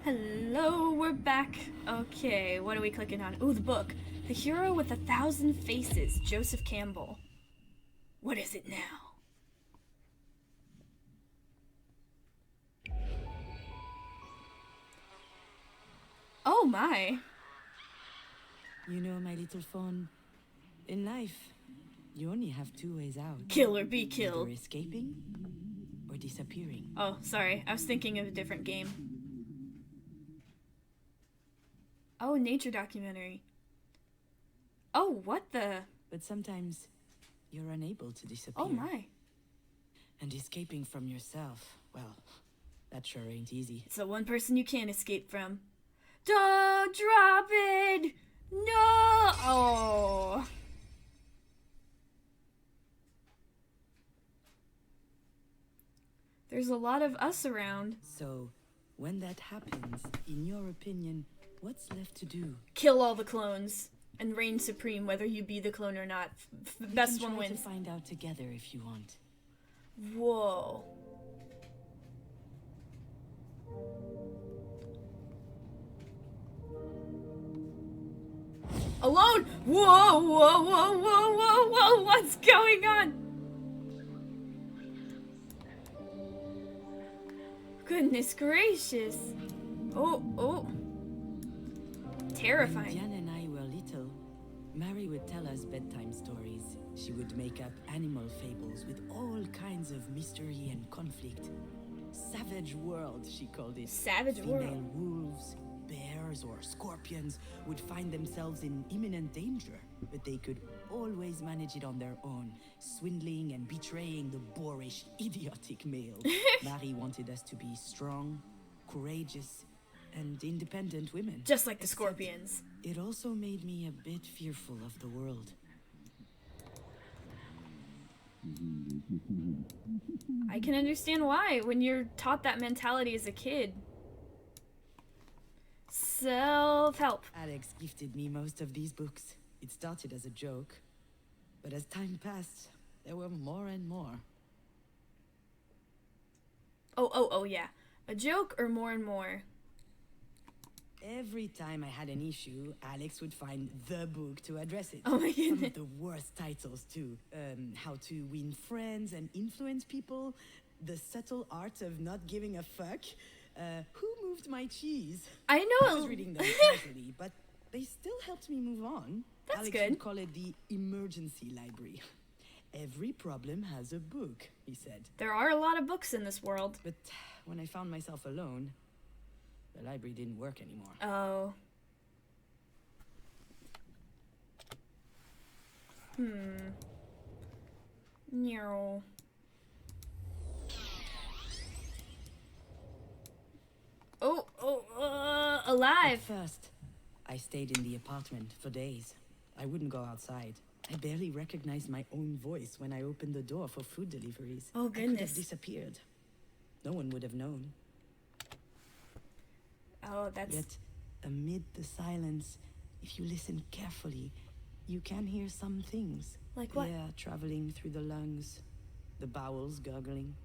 Hello, we're back. Okay, what are we clicking on? Ooh, the book. The Hero with 1,000 Faces, Joseph Campbell. What is it now? Oh my. You know, my little fawn, in life, you only have two ways out. Kill or be killed. Either escaping or disappearing. Oh, sorry. I was thinking of a different game. Oh, nature documentary. Oh, what the? But sometimes you're unable to disappear. Oh my. And escaping from yourself, well, that sure ain't easy. It's the one person you can't escape from. Don't drop it! No! Oh. There's a lot of us around. So, when that happens, in your opinion, what's left to do? Kill all the clones and reign supreme, whether you be the clone or not. Best one wins. We can try to find out together if you want. Whoa. Alone! Whoa, whoa, whoa, whoa, whoa, whoa! What's going on? Goodness gracious. Oh, oh. Terrifying. When Diane and I were little, Mary would tell us bedtime stories. She would make up animal fables with all kinds of mystery and conflict. Savage world, she called it. Savage Female world. wolves, bears, or scorpions would find themselves in imminent danger, but they could always manage it on their own, swindling and betraying the boorish, idiotic male. Mary wanted us to be strong, courageous, and independent women. Just like the scorpions. It also made me a bit fearful of the world. I can understand why, when you're taught that mentality as a kid. Self-help. Alex gifted me most of these books. It started as a joke, but as time passed, there were more and more. Oh, yeah. A joke or more and more? Every time I had an issue, Alex would find the book to address it. Oh my Some goodness. of the worst titles too. How to win friends and influence people. The subtle art of not giving a fuck. Who moved my cheese? I I was know. reading them casually, but they still helped me move on. That's Alex good. would call it the emergency library. Every problem has a book, he said. There are a lot of books in this world. But when I found myself alone, the library didn't work anymore. Oh. No. Alive. At first, I stayed in the apartment for days. I wouldn't go outside. I barely recognized my own voice when I opened the door for food deliveries. Oh, I could goodness. have disappeared. No one would have known. Oh, that's... Yet, amid the silence, if you listen carefully, you can hear some things. Like what? Air traveling through the lungs, the bowels gurgling,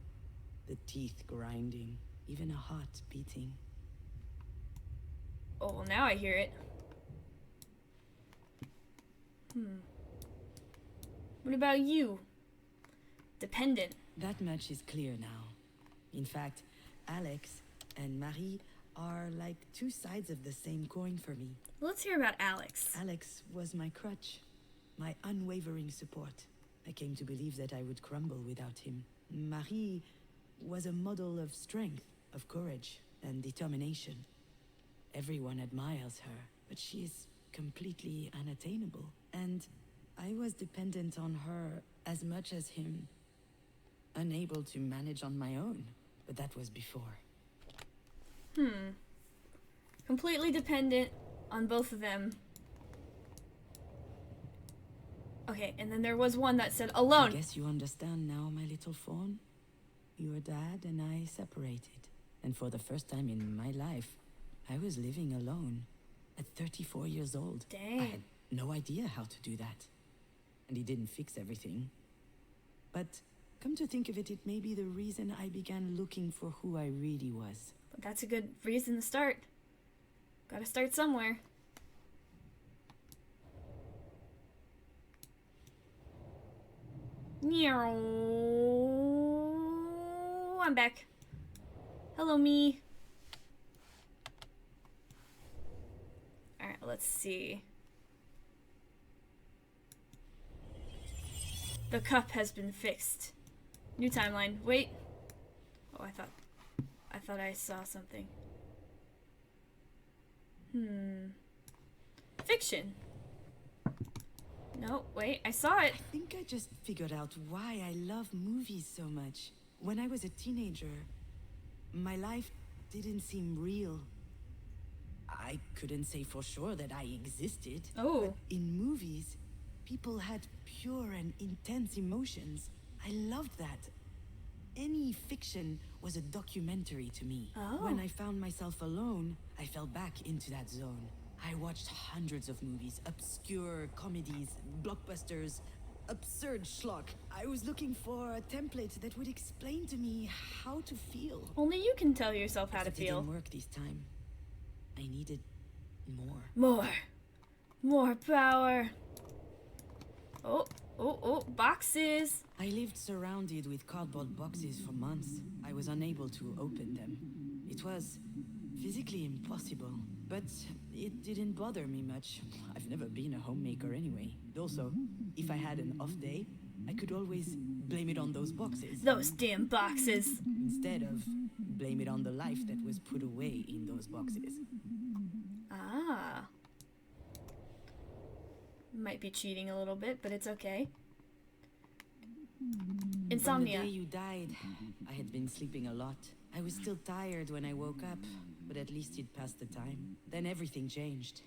the teeth grinding, even a heart beating. Oh, well, now I hear it. What about you? Dependent. That much is clear now. In fact, Alex and Marie are like two sides of the same coin for me. Let's hear about Alex. Alex was my crutch, my unwavering support. I came to believe that I would crumble without him. Marie was a model of strength, of courage, and determination. Everyone admires her, but she is completely unattainable. And I was dependent on her as much as him. Unable to manage on my own, but that was before. Completely dependent on both of them. Okay, and then there was one that said I alone. guess you understand now, my little fawn. Your dad and I separated. And for the first time in my life, I was living alone. At 34 years old. Dang. I had no idea how to do that. And he didn't fix everything. But come to think of it, it may be the reason I began looking for who I really was. That's a good reason to start. Gotta start somewhere. I'm back. Hello, me. Alright, let's see. The cup has been fixed. New timeline. Wait. Oh, I thought I saw something. Fiction. No, wait, I saw it. I think I just figured out why I love movies so much. When I was a teenager, my life didn't seem real. I couldn't say for sure that I existed. Oh. But in movies, people had pure and intense emotions. I loved that. Any fiction was a documentary to me. Oh. When I found myself alone, I fell back into that zone. I watched hundreds of movies, obscure comedies, blockbusters, absurd schlock. I was looking for a template that would explain to me how to feel. Only you can tell yourself how to It feel. didn't work this time. I needed more. More power. Oh, boxes. I lived surrounded with cardboard boxes for months. I was unable to open them. It was physically impossible, but it didn't bother me much. I've never been a homemaker anyway. Also, if I had an off day, I could always blame it on those boxes. Those damn boxes. Instead of blame it on the life that was put away in those boxes. Ah. Might be cheating a little bit, but it's okay. Insomnia. From the day you died, I had been sleeping a lot. I was still tired when I woke up, but at least it passed the time. Then everything changed.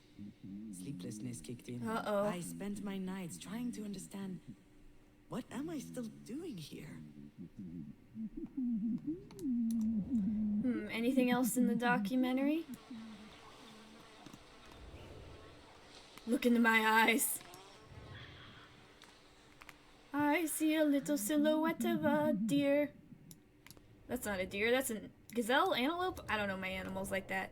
Sleeplessness kicked in. Uh-oh. I spent my nights trying to understand, what am I still doing here? Anything else in the documentary? Look into my eyes. I see a little silhouette of a deer. That's not a deer, that's a gazelle, antelope? I don't know my animals like that.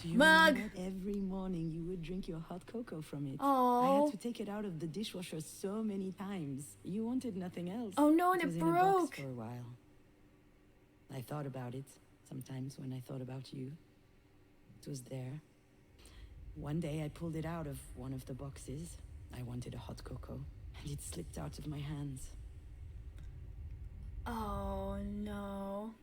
Do you Mug! remember that every morning you would drink your hot cocoa from it? Oh. I had to take it out of the dishwasher so many times. You wanted nothing else. Oh no, and was it in a box broke. for a while. I thought about it sometimes when I thought about you. It was there. One day I pulled it out of one of the boxes. I wanted a hot cocoa, and it slipped out of my hands. Oh no.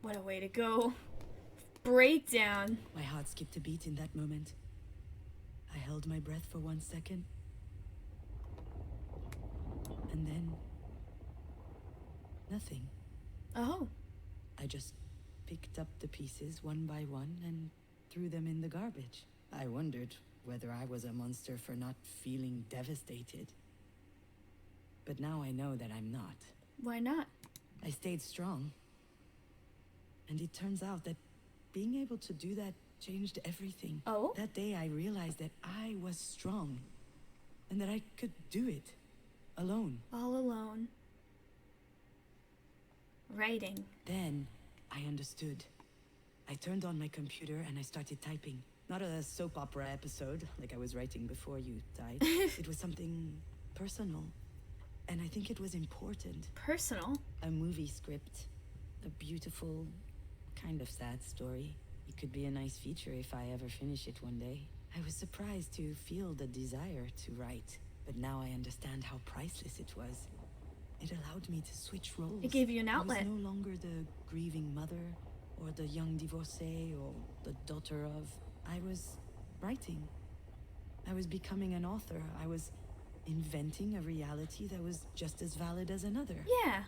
What a way to go. Breakdown. My heart skipped a beat in that moment. I held my breath for 1 second. And then... nothing. Oh. I just picked up the pieces one by one and threw them in the garbage. I wondered whether I was a monster for not feeling devastated. But now I know that I'm not. Why not? I stayed strong. And it turns out that being able to do that changed everything. Oh? That day I realized that I was strong. And that I could do it. Alone. All alone. Writing. Then I understood. I turned on my computer and I started typing. Not a soap opera episode like I was writing before you died. It was something personal. And I think it was important. Personal? A movie script. A beautiful, kind of sad story. It could be a nice feature if I ever finish it one day. I was surprised to feel the desire to write. But now I understand how priceless it was. It allowed me to switch roles. It gave you an outlet. I was no longer the grieving mother, or the young divorcee, or the daughter of. I was writing. I was becoming an author. I was inventing a reality that was just as valid as another. Yeah.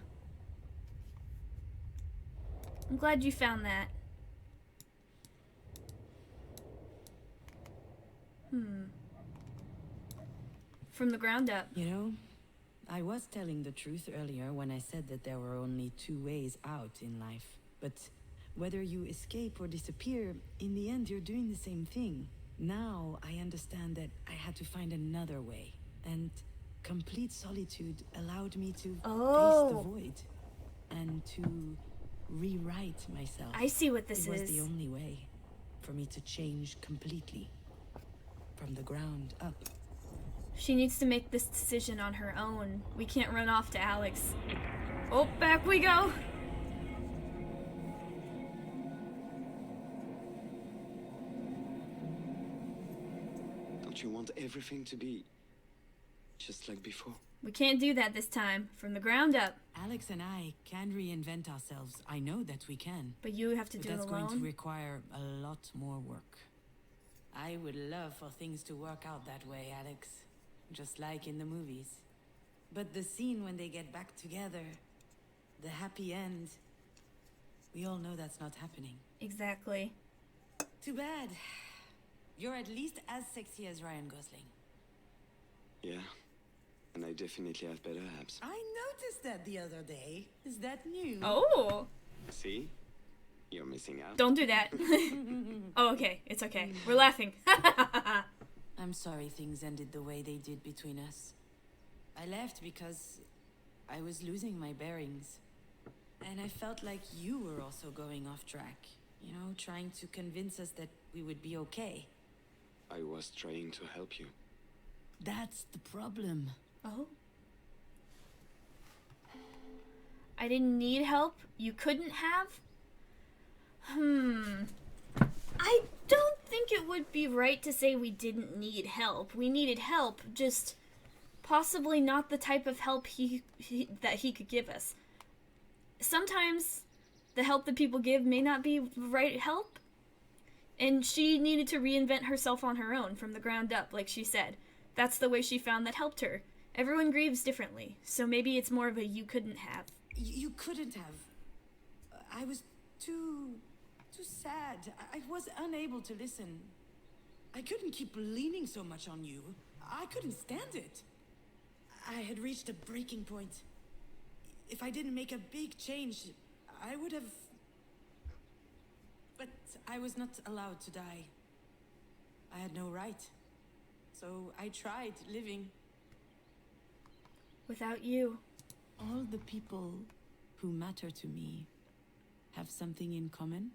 I'm glad you found that. From the ground up. You know, I was telling the truth earlier when I said that there were only two ways out in life. But Whether you escape or disappear, in the end you're doing the same thing. Now I understand that I had to find another way. And complete solitude allowed me to face the void. And to rewrite myself. I see what this is. It was the only way for me to change completely. From the ground up. She needs to make this decision on her own. We can't run off to Alex. Oh, back we go! Don't you want everything to be just like before? We can't do that this time. From the ground up. Alex and I can reinvent ourselves. I know that we can. But you have to But do it that's alone? going to require a lot more work. I would love for things to work out that way, Alex. Just like in the movies. But the scene when they get back together, the happy end, we all know that's not happening. Exactly. Too bad. You're at least as sexy as Ryan Gosling. Yeah. And I definitely have better abs. I noticed that the other day. Is that new? Oh! See? You're missing out. Don't do that. Oh, okay. It's okay. We're laughing. I'm sorry things ended the way they did between us. I left because I was losing my bearings. And I felt like you were also going off track. You know, trying to convince us that we would be okay. I was trying to help you. That's the problem. Oh? I didn't need help? You couldn't have? I don't think it would be right to say we didn't need help. We needed help, just possibly not the type of help that he could give us. Sometimes the help that people give may not be the right help. And she needed to reinvent herself on her own from the ground up, like she said. That's the way she found that helped her. Everyone grieves differently, so maybe it's more of a you couldn't have. You couldn't have. I was too sad. I was unable to listen. I couldn't keep leaning so much on you. I couldn't stand it. I had reached a breaking point. If I didn't make a big change, I would have... But I was not allowed to die. I had no right. So I tried living. Without you. All the people who matter to me have something in common.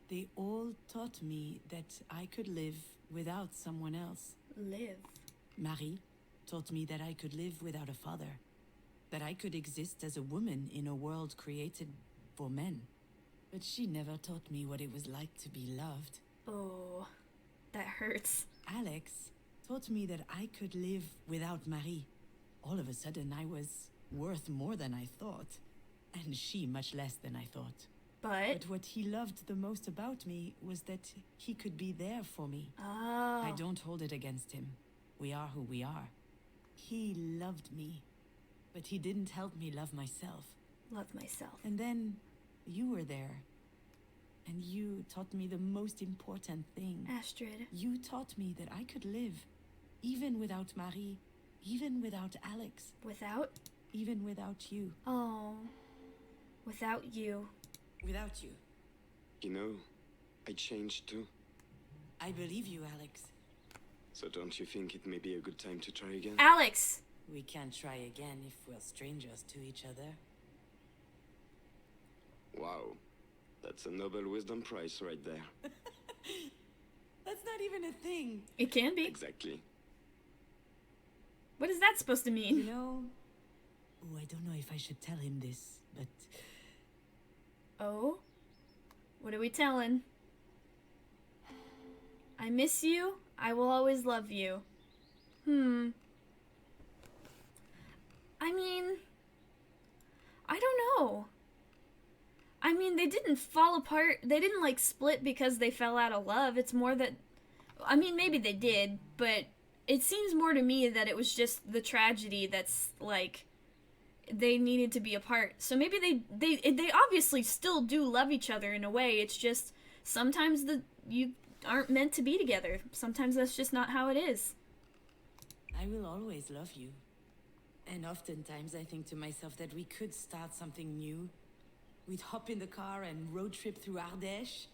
They all taught me that I could live without someone else. Live. Marie taught me that I could live without a father. That I could exist as a woman in a world created for men. But she never taught me what it was like to be loved. Oh, that hurts. Alex taught me that I could live without Marie. All of a sudden, I was worth more than I thought. And she much less than I thought. But what he loved the most about me was that he could be there for me. Oh. I don't hold it against him. We are who we are. He loved me. But he didn't help me love myself. Love myself. And then you were there. And you taught me the most important thing. Astrid. You taught me that I could live. Even without Marie. Even without Alex. Without? Even without you. Oh. Without you. Without you. You know, I changed too. I believe you, Alex. So don't you think it may be a good time to try again? Alex! We can't try again if we're strangers to each other. Wow. That's a Nobel Wisdom Prize right there. That's not even a thing. It can be. Exactly. What is that supposed to mean? You know... Oh, I don't know if I should tell him this, but... Oh? What are we telling? I miss you. I will always love you. I mean... I don't know. I mean, they didn't fall apart. They didn't, like, split because they fell out of love. It's more that... I mean, maybe they did, but it seems more to me that it was just the tragedy that's, like... They needed to be apart. So maybe they obviously still do love each other in a way. It's just sometimes you aren't meant to be together. Sometimes that's just not how it is. I will always love you. And oftentimes I think to myself that we could start something new. We'd hop in the car and road trip through Ardèche.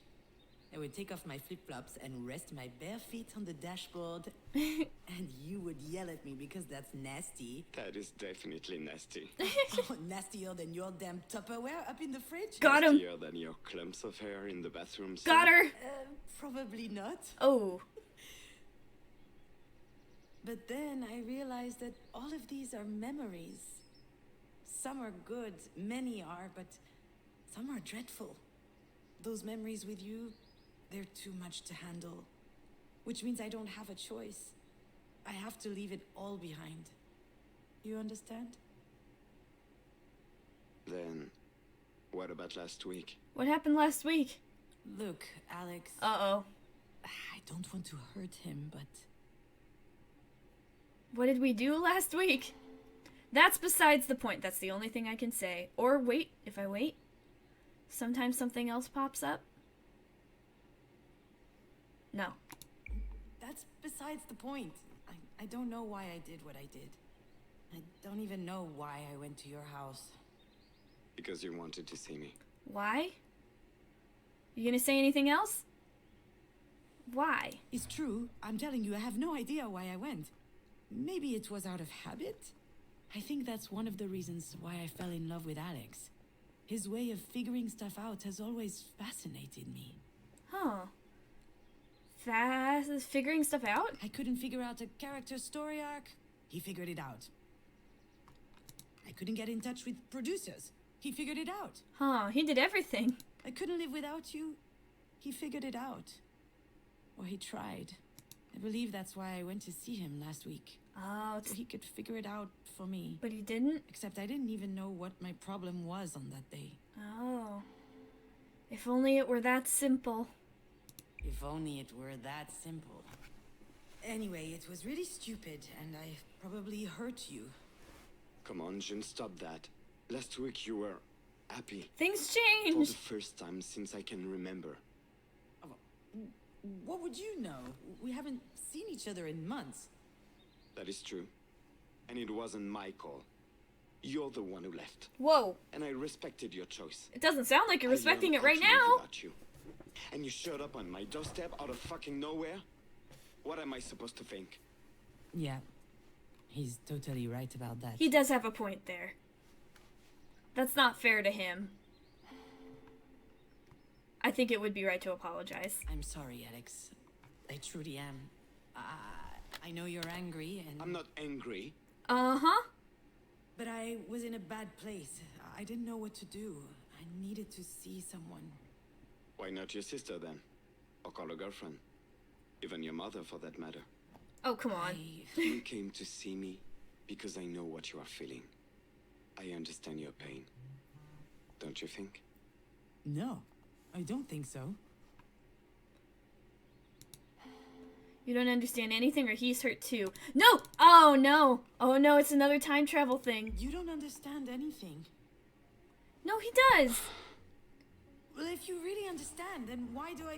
I would take off my flip-flops and rest my bare feet on the dashboard. And you would yell at me because that's nasty. That is definitely nasty. Oh, nastier than your damn Tupperware up in the fridge? Got him. Nastier than your clumps of hair in the bathroom. Got her. Probably not. Oh. But then I realized that all of these are memories. Some are good, many are, but some are dreadful. Those memories with you, they're too much to handle. Which means I don't have a choice. I have to leave it all behind. You understand? Then, what about last week? What happened last week? Look, Alex. Uh-oh. I don't want to hurt him, but What did we do last week? That's besides the point. That's the only thing I can say. Or wait, if I wait, sometimes something else pops up. No. that's besides the point. I don't know why I did what I did. I don't even know why I went to your house. Because you wanted to see me. Why? You gonna say anything else? Why? It's true. I'm telling you, I have no idea why I went. Maybe it was out of habit? I think that's one of the reasons why I fell in love with Alex. His way of figuring stuff out has always fascinated me. Huh. Figuring stuff out? I couldn't figure out a character's story arc. He figured it out. I couldn't get in touch with producers. He figured it out. Huh, he did everything. I couldn't live without you. He figured it out. Or he tried. I believe that's why I went to see him last week. Oh, So he could figure it out for me. but he didn't? Except I didn't even know what my problem was on that day. Oh. If only it were that simple. If only it were that simple. Anyway, it was really stupid, and I probably hurt you. Come on, June, stop that. Last week you were happy. Things For the changed. first time since I can remember. What would you know? We haven't seen each other in months. That is true. And it wasn't my call. You're the one who left. Whoa. And I respected your choice. It doesn't sound like you're I respecting learned it right how to live now. without you. And you showed up on my doorstep out of fucking nowhere? What am I supposed to think? Yeah, he's totally right about that. He does have a point there. That's not fair to him. I think it would be right to apologize. I'm sorry, Alex. I truly am. I know you're angry, and I'm not angry. Uh-huh. but I was in a bad place. I didn't know what to do. I needed to see someone. Why not your sister then? Or call a girlfriend? Even your mother, for that matter. Oh, come on. You came to see me because I know what you are feeling. I understand your pain. Don't you think? No, I don't think so. You don't understand anything or he's hurt too. No! Oh, no. Oh, no, it's another time travel thing. You don't understand anything. No, he does. Well, if you really understand, then why do I...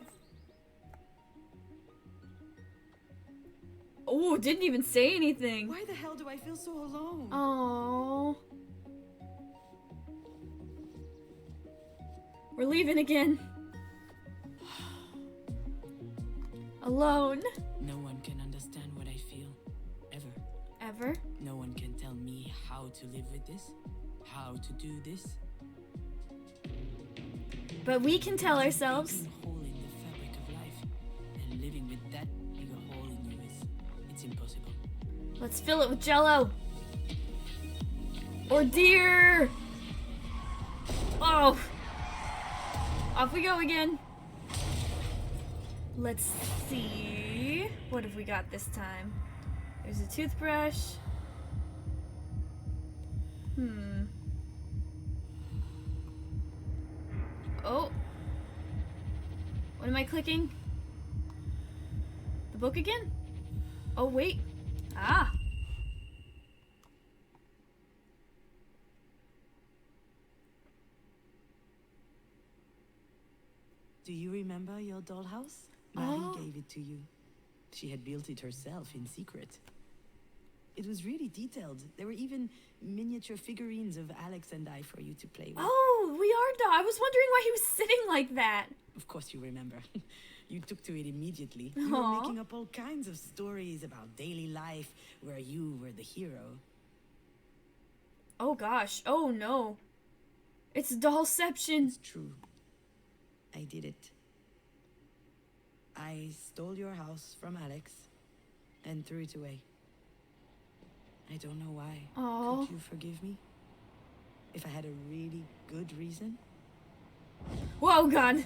Oh, didn't even say anything. Why the hell do I feel so alone? Oh. We're leaving again. Alone. No one can understand what I feel. Ever. Ever. No one can tell me how to live with this. How to do this. But we can tell ourselves. There's a hole in the fabric of life. And living with that big a hole in you it's impossible. Let's fill it with Jell-O. Or deer. Oh. Off we go again. Let's see. What have we got this time? There's a toothbrush. Oh. What am I clicking? The book again? Oh, wait. Ah. Do you remember your dollhouse? Marie Oh. gave it to you. She had built it herself in secret. It was really detailed. There were even miniature figurines of Alex and I for you to play with. Oh, we are doll. I was wondering why he was sitting like that. Of course you remember. You took to it immediately. You were Aw. making up all kinds of stories about daily life where you were the hero. Oh gosh. Oh no. It's dollception. It's true. I did it. I stole your house from Alex and threw it away. I don't know why. Aw. Could you forgive me? If I had a really good reason? Whoa, God.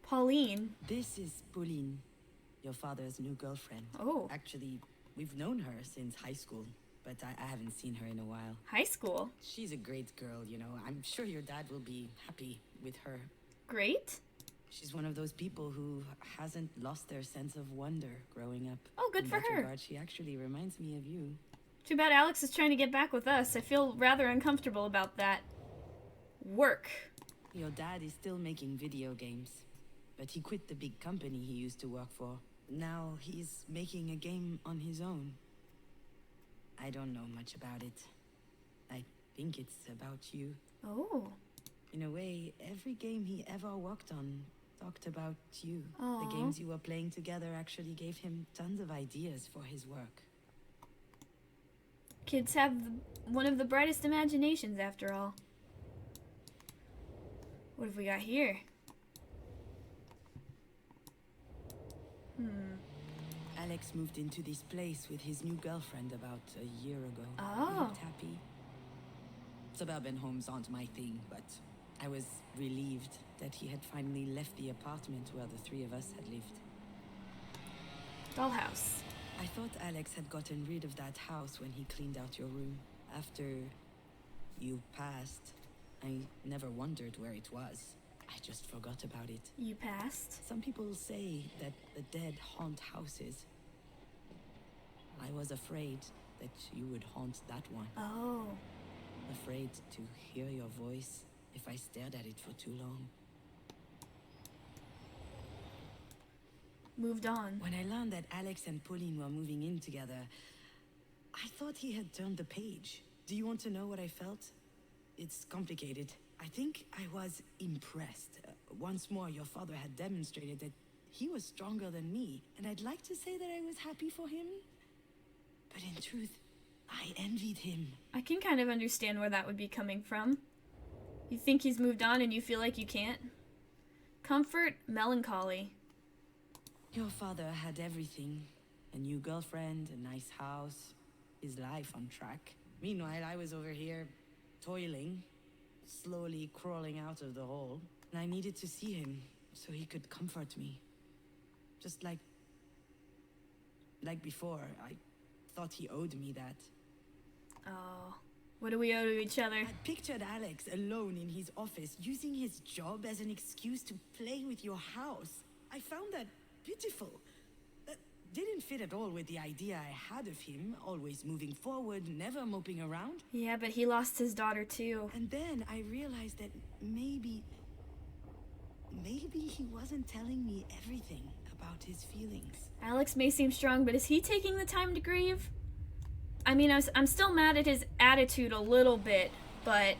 Pauline. This is Pauline, your father's new girlfriend. Oh. Actually, we've known her since high school, but I haven't seen her in a while. High school. She's a great girl, you know. I'm sure your dad will be happy with her. Great. She's one of those people who hasn't lost their sense of wonder growing up. Oh, good In for that her. regard, she actually reminds me of you. Too bad Alex is trying to get back with us. I feel rather uncomfortable about that. Work. Your dad is still making video games, but he quit the big company he used to work for. Now he's making a game on his own. I don't know much about it. I think it's about you. Oh. In a way, every game he ever worked on talked about you. Aw. The games you were playing together actually gave him tons of ideas for his work. Kids have one of the brightest imaginations, after all. What have we got here? Alex moved into this place with his new girlfriend about a year ago. Oh. He looked happy. Suburban homes aren't my thing, but I was relieved that he had finally left the apartment where the three of us had lived. Dollhouse. I thought Alex had gotten rid of that house when he cleaned out your room. After you passed, I never wondered where it was. I just forgot about it. You passed. Some people say that the dead haunt houses. I was afraid that you would haunt that one. Oh. Afraid to hear your voice if I stared at it for too long. Moved on. When I learned that Alex and Pauline were moving in together, I thought he had turned the page. Do you want to know what I felt? It's complicated. I think I was impressed. Once more, your father had demonstrated that he was stronger than me, and I'd like to say that I was happy for him. But in truth, I envied him. I can kind of understand where that would be coming from. You think he's moved on and you feel like you can't? Comfort, melancholy. Your father had everything. A new girlfriend, a nice house, his life on track. Meanwhile, I was over here, toiling, slowly crawling out of the hole. And I needed to see him, so he could comfort me. Just like before, I thought he owed me that. Oh. What do we owe to each other? I pictured Alex alone in his office, using his job as an excuse to play with your house. I found that beautiful. That didn't fit at all with the idea I had of him, always moving forward, never moping around. Yeah, but he lost his daughter too. And then I realized that maybe he wasn't telling me everything about his feelings. Alex may seem strong, but is he taking the time to grieve? I mean, I'm still mad at his attitude a little bit, but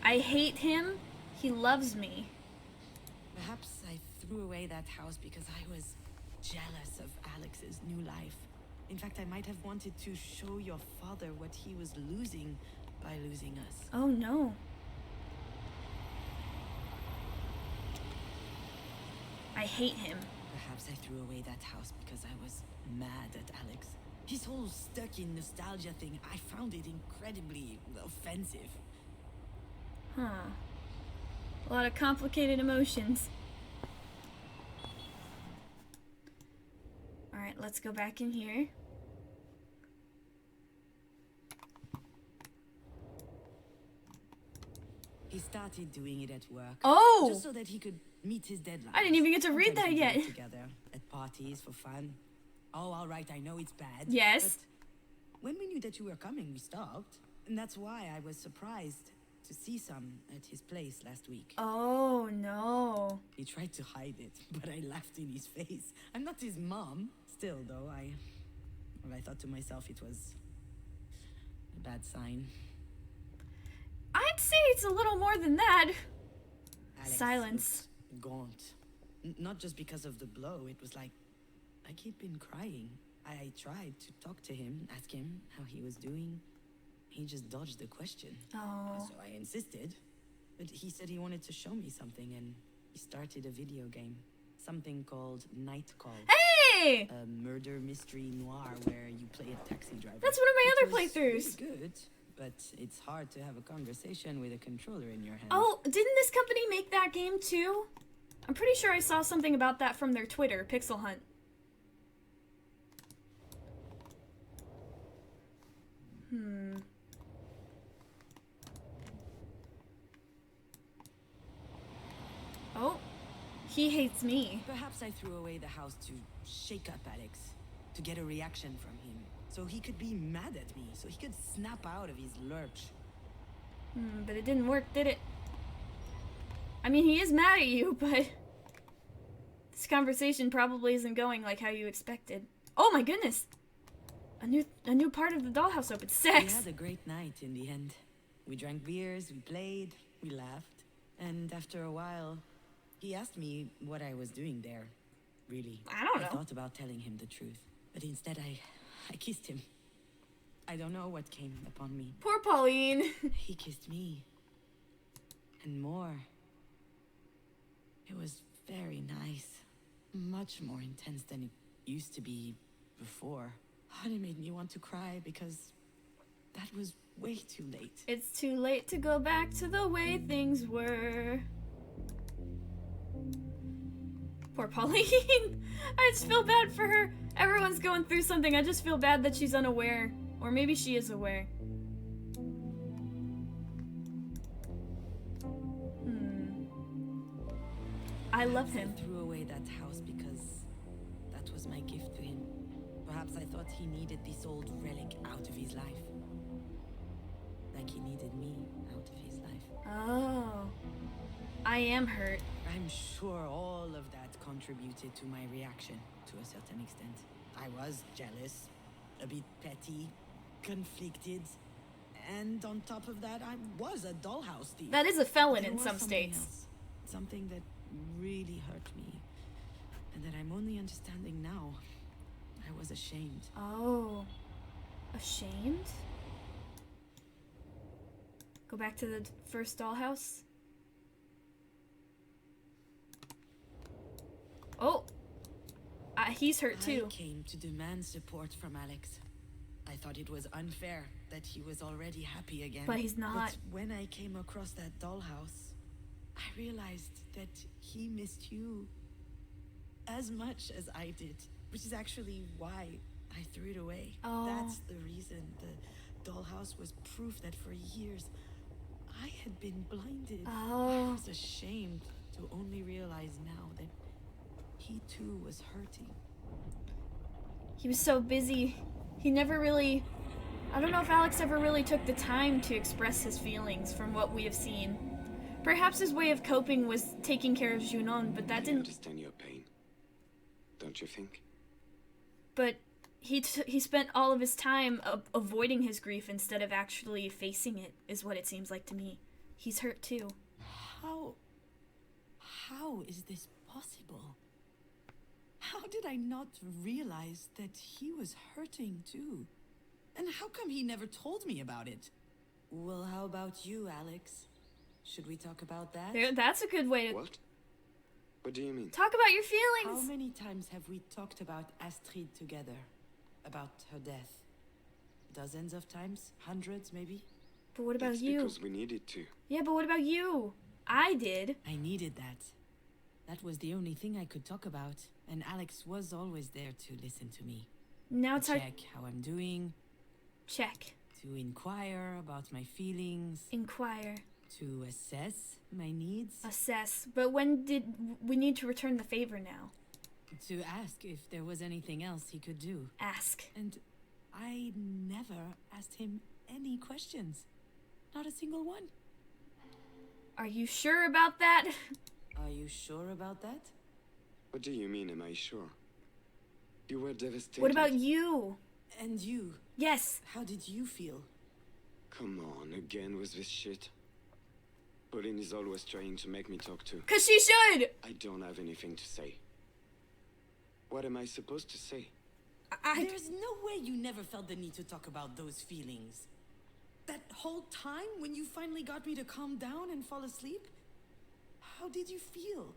I hate him. He loves me. Perhaps I threw away that house because I was jealous of Alex's new life. In fact, I might have wanted to show your father what he was losing by losing us. Oh no. I hate him. Perhaps I threw away that house because I was mad at Alex. His whole stuck in nostalgia thing, I found it incredibly offensive. Huh. A lot of complicated emotions. Alright, let's go back in here. He started doing it at work. Oh! Just so that he could meet his deadline. I didn't even get to read that yet. Together at parties for fun. Oh, all right, I know it's bad. Yes. But when we knew that you were coming, we stopped. And that's why I was surprised to see some at his place last week. Oh no. He tried to hide it, but I laughed in his face. I'm not his mom. Still, though, I thought to myself it was a bad sign. it's a little more than that. Alex Silence. looked gaunt. Not just because of the blow, it was like I keep been crying. I tried to talk to him, ask him how he was doing. He just dodged the question. Oh. So I insisted, but he said he wanted to show me something, and he started a video game. Something called Night Call. Hey! A murder mystery noir where you play a taxi driver. That's one of my It other was playthroughs. really good, but it's hard to have a conversation with a controller in your hand. Oh, didn't this company make that game too? I'm pretty sure I saw something about that from their Twitter, Pixel Hunt. Oh, he hates me. Perhaps I threw away the house to shake up Alex, to get a reaction from him, so he could be mad at me, so he could snap out of his lurch. But it didn't work, did it? I mean, he is mad at you, but this conversation probably isn't going like how you expected. Oh my goodness! A new part of the dollhouse opened. We Sex! had a great night in the end. We drank beers, we played, we laughed, and after a while, he asked me what I was doing there, really. I don't know. I thought about telling him the truth, but instead I kissed him. I don't know what came upon me. Poor Pauline. He kissed me. And more. It was very nice. Much more intense than it used to be before. And it made me want to cry because that was way too late. It's too late to go back to the way things were. Poor Pauline. I just feel bad for her. Everyone's going through something. I just feel bad that she's unaware. Or maybe she is aware. I love him. I threw away that house because that was my gift to him. Perhaps I thought he needed this old relic out of his life. Like he needed me out of his life. Oh. I am hurt. I'm sure all of that contributed to my reaction to a certain extent. I was jealous, a bit petty, conflicted, and on top of that, I was a dollhouse thief. That is a felon There in was some something states. else, something that really hurt me, and that I'm only understanding now. I was ashamed. Oh. Ashamed? Go back to the first dollhouse? Oh! He's hurt too. I came to demand support from Alex. I thought it was unfair that he was already happy again. But he's not. But when I came across that dollhouse, I realized that he missed you as much as I did, which is actually why I threw it away. Oh. That's the reason. The dollhouse was proof that for years I had been blinded. Oh. I was ashamed to only realize now that he too was hurting. He was so busy. He never really... I don't know if Alex ever really took the time to express his feelings from what we have seen. Perhaps his way of coping was taking care of Junon, but that I didn't... understand your pain. Don't you think? But he spent all of his time avoiding his grief instead of actually facing it, is what it seems like to me. He's hurt too. How is this possible? How did I not realize that he was hurting too? And how come he never told me about it? Well, how about you, Alex? Should we talk about that? That's a good way to What? What do you mean? talk about your How feelings. many times have we talked about Astrid together? About her death? Dozens of times? Hundreds, maybe? But what about That's you? because we needed to. Yeah, but what about you? I did. I needed that. That was the only thing I could talk about, and Alex was always there to listen to me. Now To it's our... check how I'm doing, Check. to inquire about my feelings, Inquire. to assess my needs, Assess. But when did we need to return the favor now? to ask if there was anything else he could do. Ask. And I never asked him any questions. Not a single one. Are you sure about that? Are you sure about that? What do you mean, am I sure? You were devastated. What about you? And you, Yes. how did you feel? Come on, again with this shit. Pauline is always trying to make me talk to. 'Cause she should! I don't have anything to say. What am I supposed to say? There's no way you never felt the need to talk about those feelings. That whole time when you finally got me to calm down and fall asleep? How did you feel?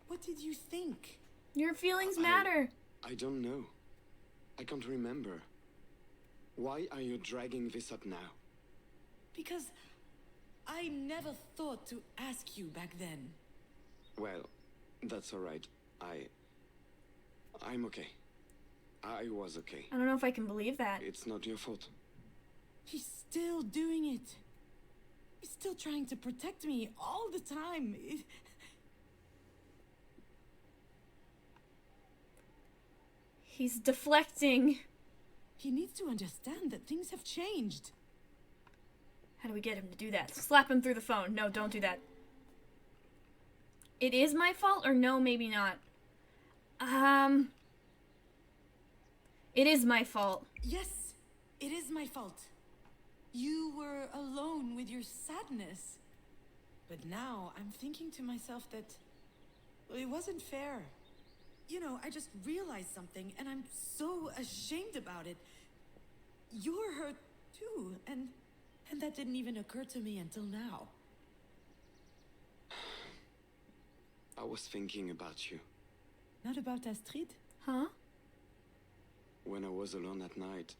What did you think? Your feelings matter. I don't know. I can't remember. Why are you dragging this up now? Because I never thought to ask you back then. Well, that's alright. I'm okay. I was okay. I don't know if I can believe that. It's not your fault. He's still doing it. He's still trying to protect me all the time. He's deflecting. He needs to understand that things have changed. How do we get him to do that? Slap him through the phone. No, don't do that. It is my fault, or no, maybe not. It is my fault. Yes, it is my fault. You were alone with your sadness. But now I'm thinking to myself that it wasn't fair. You know, I just realized something and I'm so ashamed about it. You're hurt too, and that didn't even occur to me until now. I was thinking about you. Not about Astrid? Huh? When I was alone at night,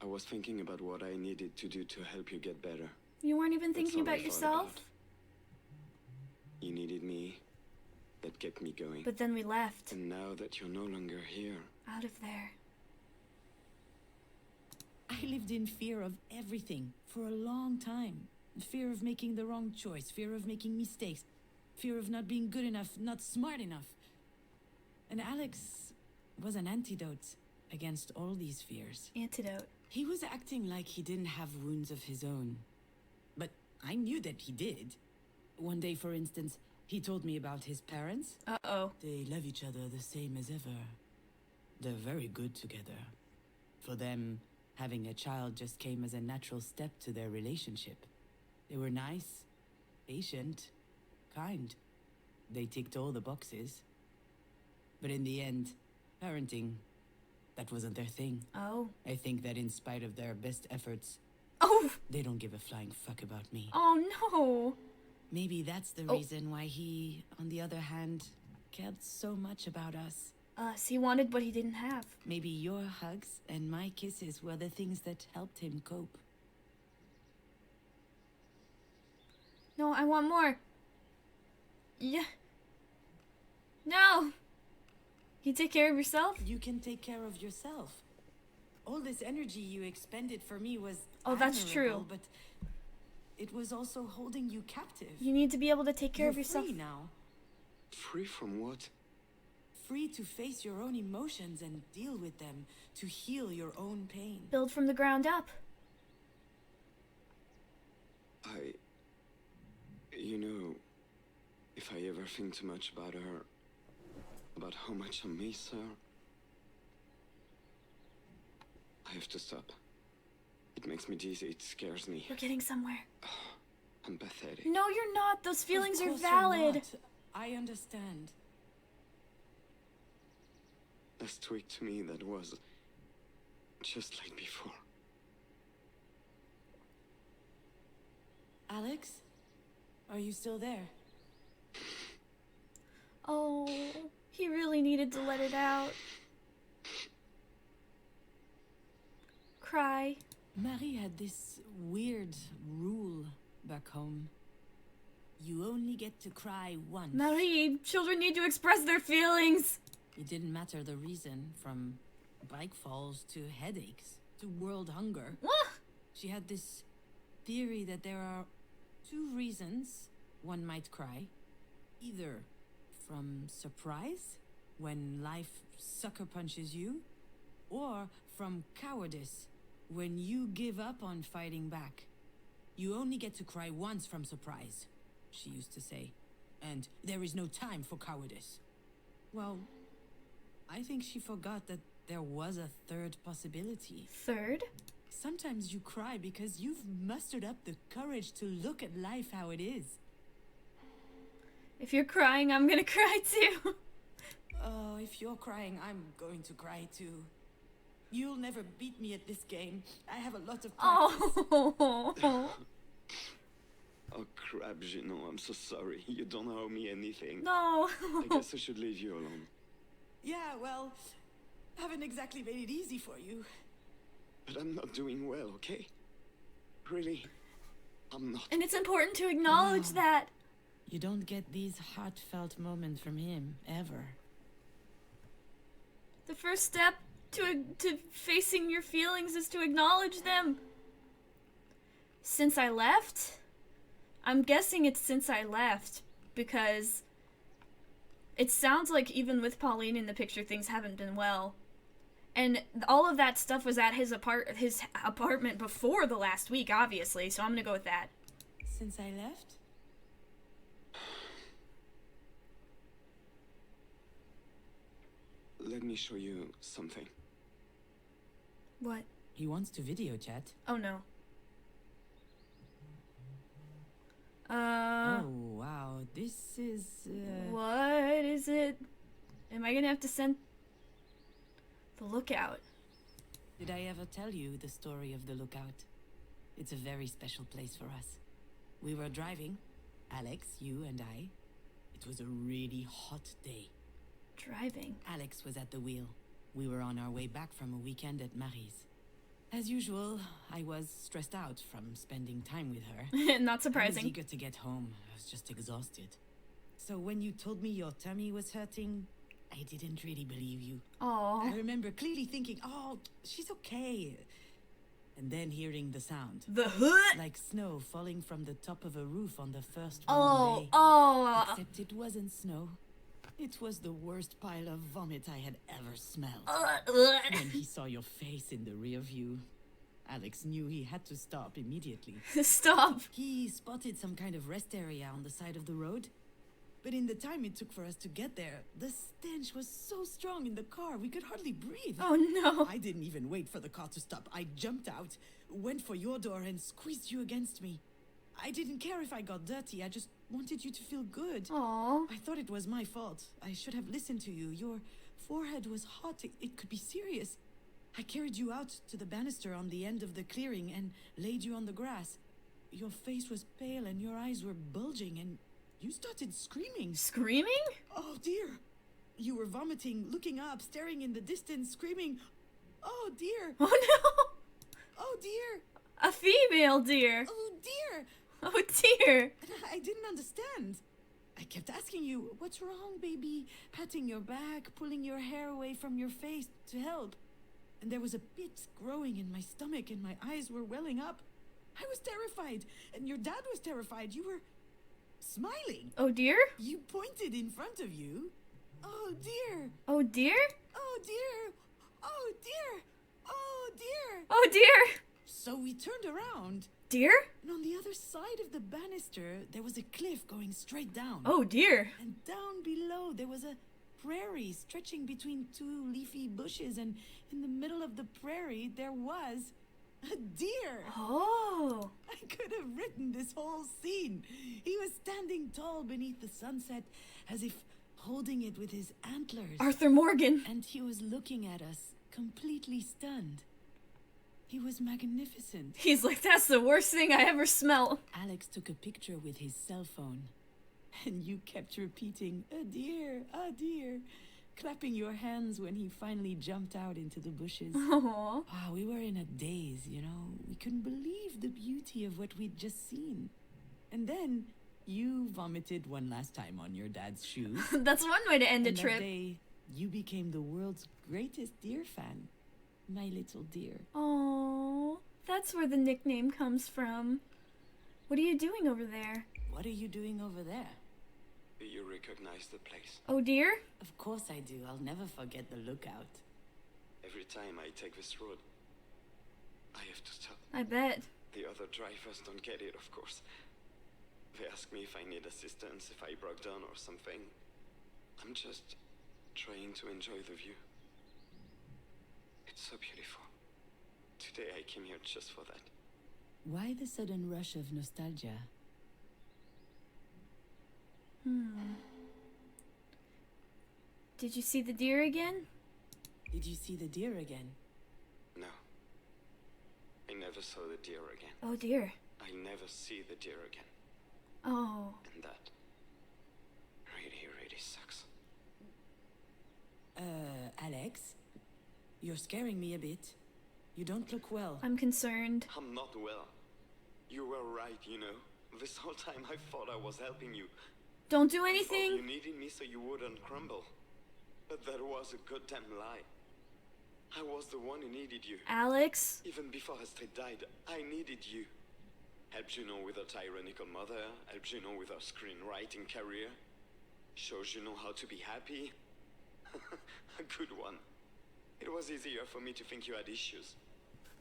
I was thinking about what I needed to do to help you get better. You weren't even That's thinking all I about thought yourself? about. You needed me. That kept me going. But then we left. And now that you're no longer here, Out of there. I lived in fear of everything for a long time. Fear of making the wrong choice, fear of making mistakes, fear of not being good enough, not smart enough. And Alex was an antidote against all these fears. Antidote. He was acting like he didn't have wounds of his own. But I knew that he did. One day, for instance, he told me about his parents. Uh-oh. They love each other the same as ever. They're very good together. For them, having a child just came as a natural step to their relationship. They were nice, patient, kind. They ticked all the boxes. But in the end, parenting, that wasn't their thing. Oh. I think that in spite of their best efforts, Oh! they don't give a flying fuck about me. Oh, no! Maybe that's the reason why he, on the other hand, cared so much about us. He wanted what he didn't have. Maybe your hugs and my kisses were the things that helped him cope. No, I want more. Yeah. No! You take care of yourself? You can take care of yourself. All this energy you expended for me was that's admirable, true. But it was also holding you captive. You need to be able to take care You're of yourself. free now. free from what? Free to face your own emotions and deal with them, to heal your own pain. Build from the ground up. You know, if I ever think too much about her, about how much I miss her, I have to stop. It makes me dizzy, it scares me. We're getting somewhere. I'm pathetic. No, you're not. Those feelings Of are course you're valid. not. I understand. Last week to me, that was just like before. Alex? Are you still there? Oh, he really needed to let it out. Cry. Marie had this weird rule back home. You only get to cry once. Marie, children need to express their feelings. It didn't matter the reason, from bike falls to headaches to world hunger. What? She had this theory that there are two reasons one might cry. Either from surprise, when life sucker punches you, or from cowardice, when you give up on fighting back. You only get to cry once from surprise, she used to say. And there is no time for cowardice. Well, I think she forgot that there was a third possibility. Third? Sometimes you cry because you've mustered up the courage to look at life how it is. If you're crying, I'm gonna cry too. Oh, if you're crying, I'm going to cry too. You'll never beat me at this game. I have a lot of practice. Oh. Oh crap, Junon, I'm so sorry. You don't owe me anything. No. I guess I should leave you alone. Yeah, well, haven't exactly made it easy for you. But I'm not doing well, okay? Really, I'm not. And it's important to acknowledge that. You don't get these heartfelt moments from him, ever. The first step to facing your feelings is to acknowledge them. Since I left? I'm guessing it's since I left, because it sounds like even with Pauline in the picture, things haven't been well. And all of that stuff was at his apartment before the last week, obviously, so I'm gonna go with that. Since I left? Let me show you something. What? He wants to video chat. Oh no. Oh, wow. This is, What is it? Am I gonna have to send the lookout? Did I ever tell you the story of the lookout? It's a very special place for us. We were driving, Alex, you and I. It was a really hot day. Driving? Alex was at the wheel. We were on our way back from a weekend at Marie's. As usual, I was stressed out from spending time with her. Not I was surprising. eager to get home. I was just exhausted. So when you told me your tummy was hurting, I didn't really believe you. I Oh. remember clearly thinking, oh, she's okay. And then hearing the sound. The hood? Like snow falling from the top of a roof on the first Oh, warm day. oh. Except it wasn't snow. It was the worst pile of vomit I had ever smelled. When he saw your face in the rear view, Alex knew he had to stop immediately. Stop. He spotted some kind of rest area on the side of the road. But in the time it took for us to get there, the stench was so strong in the car we could hardly breathe. Oh no. I didn't even wait for the car to stop. I jumped out, went for your door and squeezed you against me. I didn't care if I got dirty, I just wanted you to feel good. Oh. I thought it was my fault. I should have listened to you. Your forehead was hot. It could be serious. I carried you out to the banister on the end of the clearing and laid you on the grass. Your face was pale and your eyes were bulging and you started screaming. Screaming? Oh dear. You were vomiting, looking up, staring in the distance, screaming, oh dear, Oh no. oh dear, A female deer. oh dear. Oh dear. And I didn't understand. I kept asking you, what's wrong, baby? Patting your back, pulling your hair away from your face to help. And there was a pit growing in my stomach and my eyes were welling up. I was terrified, and your dad was terrified. You were smiling. Oh dear. You pointed in front of you. Oh dear, Oh dear. oh dear, oh dear, oh dear. Oh dear. So we turned around, Deer? and on the other side of the banister, there was a cliff going straight down. Oh dear. And down below, there was a prairie stretching between two leafy bushes, and in the middle of the prairie, there was a deer. Oh. I could have written this whole scene. He was standing tall beneath the sunset, as if holding it with his antlers. Arthur Morgan. And he was looking at us, completely stunned. He was magnificent. He's like, that's the worst thing I ever smelled. Alex took a picture with his cell phone. And you kept repeating, a deer, clapping your hands when he finally jumped out into the bushes. Oh. Wow, we were in a daze, you know. We couldn't believe the beauty of what we'd just seen. And then you vomited one last time on your dad's shoes. That's one way to end a And trip. that day, you became the world's greatest deer fan. My little deer. Oh. That's where the nickname comes from. What are you doing over there? What are you doing over there? Do you recognize the place? Oh dear. Of course I do. I'll never forget the lookout. Every time I take this road, I have to stop. I bet. The other drivers don't get it, of course. They ask me if I need assistance, if I broke down or something. I'm just trying to enjoy the view. It's so beautiful. Today I came here just for that. Why the sudden rush of nostalgia? Did you see the deer again? Did you see the deer again? No. I never saw the deer again. Oh dear. I'll never see the deer again. Oh. And that really, really sucks. Alex? You're scaring me a bit. You don't look well. I'm concerned. I'm not well. You were right, you know. This whole time I thought I was helping you. Don't do Oh, you anything. needed me so you wouldn't crumble. But that was a goddamn lie. I was the one who needed you. Alex. Even before Astrid died, I needed you. Helped Junon with her tyrannical mother, helped Junon with her screenwriting career, shows Junon how to be happy. A good one. It was easier for me to think you had issues.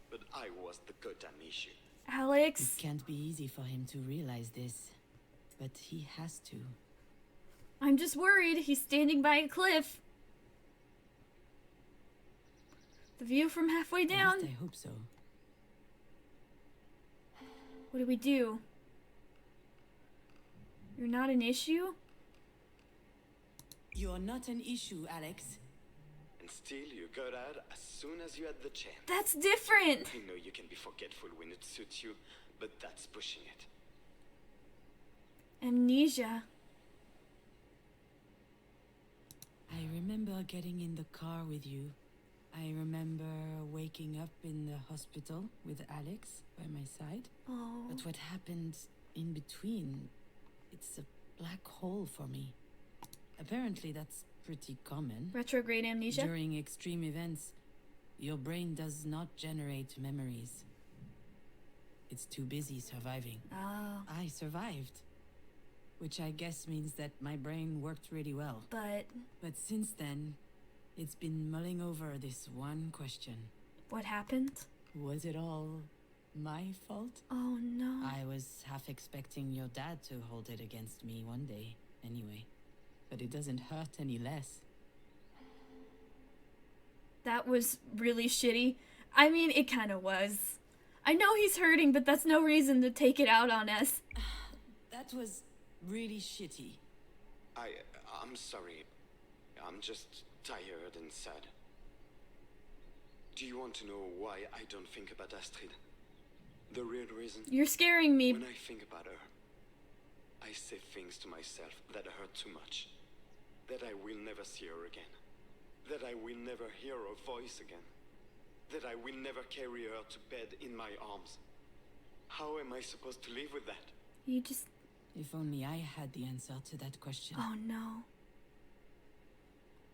But I was the goddamn issue. Alex. It can't be easy for him to realize this, but he has to. I'm just worried. He's standing by a cliff. The view from halfway At down. least I hope so. What do we do? You're not an issue? You're not an issue, Alex. And still, you got out as soon as you had the chance. That's different. I know you can be forgetful when it suits you, but that's pushing it. Amnesia. I remember getting in the car with you. I remember waking up in the hospital with Alex by my side. Oh. But what happened in between, it's a black hole for me. Apparently that's pretty common. Retrograde amnesia? During extreme events, your brain does not generate memories. It's too busy surviving. Oh. I survived, which I guess means that my brain worked really well. But But since then, it's been mulling over this one question. what happened? Was it all my fault? Oh no. I was half expecting your dad to hold it against me one day, anyway. But it doesn't hurt any less. That was really shitty. I mean, it kind of was. I know he's hurting, but that's no reason to take it out on us. That was really shitty. I'm sorry. I'm just tired and sad. Do you want to know why I don't think about Astrid? The real reason? You're scaring me. When I think about her, I say things to myself that hurt too much. That I will never see her again. That I will never hear her voice again. That I will never carry her to bed in my arms. How am I supposed to live with that? You just... If only I had the answer to that question. Oh no.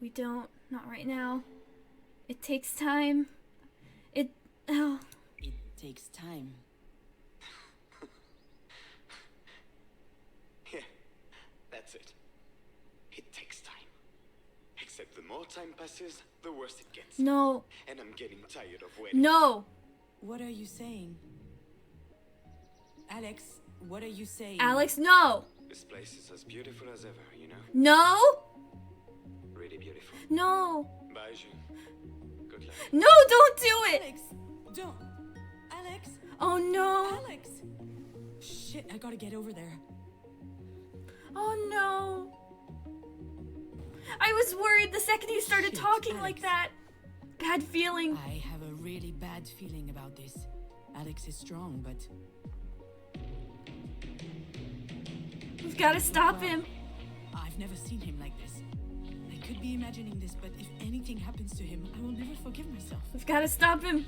We don't. Not right now. It takes time. Oh. It takes time. Yeah, that's it. It takes time. Except the more time passes, the worse it gets. No. And I'm getting tired of waiting. No. What are you saying? Alex, what are you saying? Alex, no. This place is as beautiful as ever, you know? No. Really beautiful. No. Bye, June. Good luck. No, don't do it. Alex, don't. Alex, Oh no. Alex. Shit, I gotta get over there. Oh no. I was worried the second he started Shit, talking like Alex. that. Bad feeling. I have a really bad feeling about this. Alex is strong, but We've got to stop Well, him. I've never seen him like this. I could be imagining this, but if anything happens to him, I will never forgive myself. We've got to stop him.